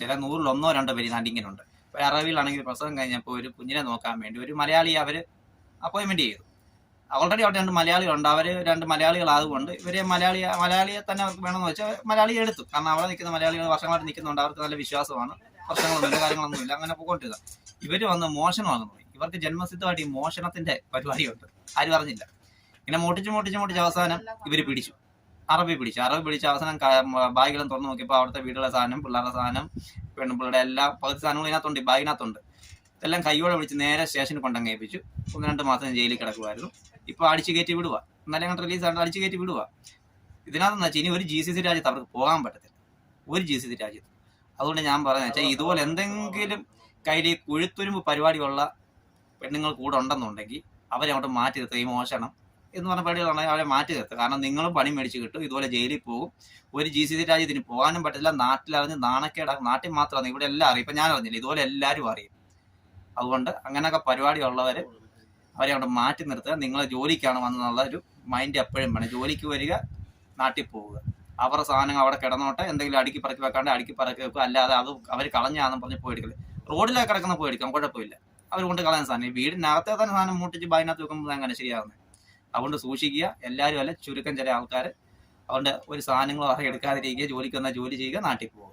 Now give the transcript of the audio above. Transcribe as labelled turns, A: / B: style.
A: ചില 100-ൽ 1-2 പേര് നാട്ടിങ്ങനുണ്ട്. ഇപ്പോൾ അറബിയിലാണെങ്കിൽ പ്രസവം കഴിഞ്ഞപ്പോൾ ഒരു കുഞ്ഞിനെ നോക്കാൻ വേണ്ടി ഒരു മലയാളിയെ അവർ അപ്പോയിൻമെൻറ്റ് ചെയ്തു. ഓൾറെഡി അവിടെ 2 മലയാളികളുണ്ട്. അവർ 2 മലയാളികളായതുകൊണ്ട് ഇവരെ മലയാളിയെ തന്നെ അവർക്ക് വേണമെന്ന് വെച്ചാൽ മലയാളിയെ എടുത്തു. കാരണം അവിടെ നിൽക്കുന്ന മലയാളികൾ വർഷങ്ങളായിട്ട് നിൽക്കുന്നുണ്ട്. അവർക്ക് നല്ല വിശ്വാസമാണ്. പ്രശ്നങ്ങളൊന്നുമില്ല, കാര്യങ്ങളൊന്നുമില്ല. അങ്ങനെ പോയിക്കൊണ്ടിരുക. ഇവർ വന്ന് മോഷണമാകുന്നു. ഇവർക്ക് ജന്മസിദ്ധമായിട്ട് ഈ മോഷണത്തിൻ്റെ പരിപാടിയുണ്ട്. ആരും അറിഞ്ഞില്ല. ഇങ്ങനെ മോട്ടിച്ച് അവസാനം ഇവർ പിടിച്ചു. അറബി പിടിച്ച് അവസാനം ബാഗുകളും തുറന്നു നോക്കിയപ്പോൾ അവിടുത്തെ വീടുകളുടെ സാധനം, പിള്ളേരുടെ സാധനം, പെൺപിള്ളയുടെ എല്ലാ പകുതി സാധനങ്ങളും ഇതിനകത്തുണ്ട്, ബാഗിനകത്തുണ്ട്. ഇതെല്ലാം കൈയോടെ വിളിച്ച് നേരെ സ്റ്റേഷനിൽ കൊണ്ടങ്ങ് ഏൽപ്പിച്ചു. 1-2 മാസം ജയിലിൽ കിടക്കുമായിരുന്നു. ഇപ്പോൾ അടിച്ചു കയറ്റി വിടുക. എന്നാലും അങ്ങോട്ട് റിലീസായിട്ട് അടിച്ചു കയറ്റി വിടുക. ഇതിനകത്തെന്ന് വെച്ചാൽ ഇനി ഒരു GCC രാജ്യത്ത് അവർക്ക് പോകാൻ പറ്റത്തില്ല. ഒരു GCC രാജ്യത്ത്. അതുകൊണ്ട് ഞാൻ പറയുന്നത് വെച്ചാൽ ഇതുപോലെ എന്തെങ്കിലും കയ്യിൽ കുഴുത്തുരുമ്പ് പരിപാടിയുള്ള പെണ്ണുങ്ങൾ കൂടെ ഉണ്ടെന്നുണ്ടെങ്കിൽ അവരെ അങ്ങോട്ട് മാറ്റി നിർത്തുക. ഈ മോഷണം എന്ന് പറഞ്ഞ പരിപാടികളുണ്ടെങ്കിൽ അവരെ മാറ്റി നിർത്തുക. കാരണം നിങ്ങളും പണി മേടിച്ച് കിട്ടും, ഇതുപോലെ ജയിലിൽ പോകും. ഒരു GCC രാജ്യത്തിന് പോകാനും പറ്റില്ല. നാട്ടിലറിഞ്ഞ് നാണക്കേടാകും. നാട്ടിൽ മാത്രമാണ്, ഇവിടെ എല്ലാം അറിയും. ഇപ്പം ഞാൻ അറിഞ്ഞില്ല, ഇതുപോലെ എല്ലാവരും അറിയും. അതുകൊണ്ട് അങ്ങനെയൊക്കെ പരിപാടിയുള്ളവർ അവരെ അവിടെ മാറ്റി നിർത്തുക. നിങ്ങൾ ജോലിക്കാണ് വന്നെന്നുള്ള ഒരു മൈൻഡ് എപ്പോഴും വേണം. ജോലിക്ക് വരിക, നാട്ടിൽ പോവുക. അവരുടെ സാധനങ്ങൾ അവിടെ കിടന്നോട്ടെ, എന്തെങ്കിലും അടുക്കി പറക്കി വെക്കാണ്ട് അടുക്കി പറക്കി വെക്കുക. അല്ലാതെ അത് അവർ കളഞ്ഞാണെന്ന് പറഞ്ഞ് പോയി എടുക്കില്ല. റോഡിലൊക്കെ കിടക്കുന്ന പോയി എടുക്കാം, കുഴപ്പമില്ല. അവർ കൊണ്ട് കളയാൻ സാധനം വീടിനകത്തെ തന്നെ സാധനം മൂട്ടിച്ച് ബാഗിനകത്ത് വെക്കുമ്പോൾ അങ്ങനെ ശരിയാകുന്നത്. അതുകൊണ്ട് സൂക്ഷിക്കുക. എല്ലാവരും അല്ല, ചുരുക്കം ചില ആൾക്കാർ. അതുകൊണ്ട് ഒരു സാധനങ്ങളും എടുക്കാതിരിക്കുക. ജോലിക്ക് വന്നാൽ ജോലി ചെയ്യുക, നാട്ടിൽ പോവുക.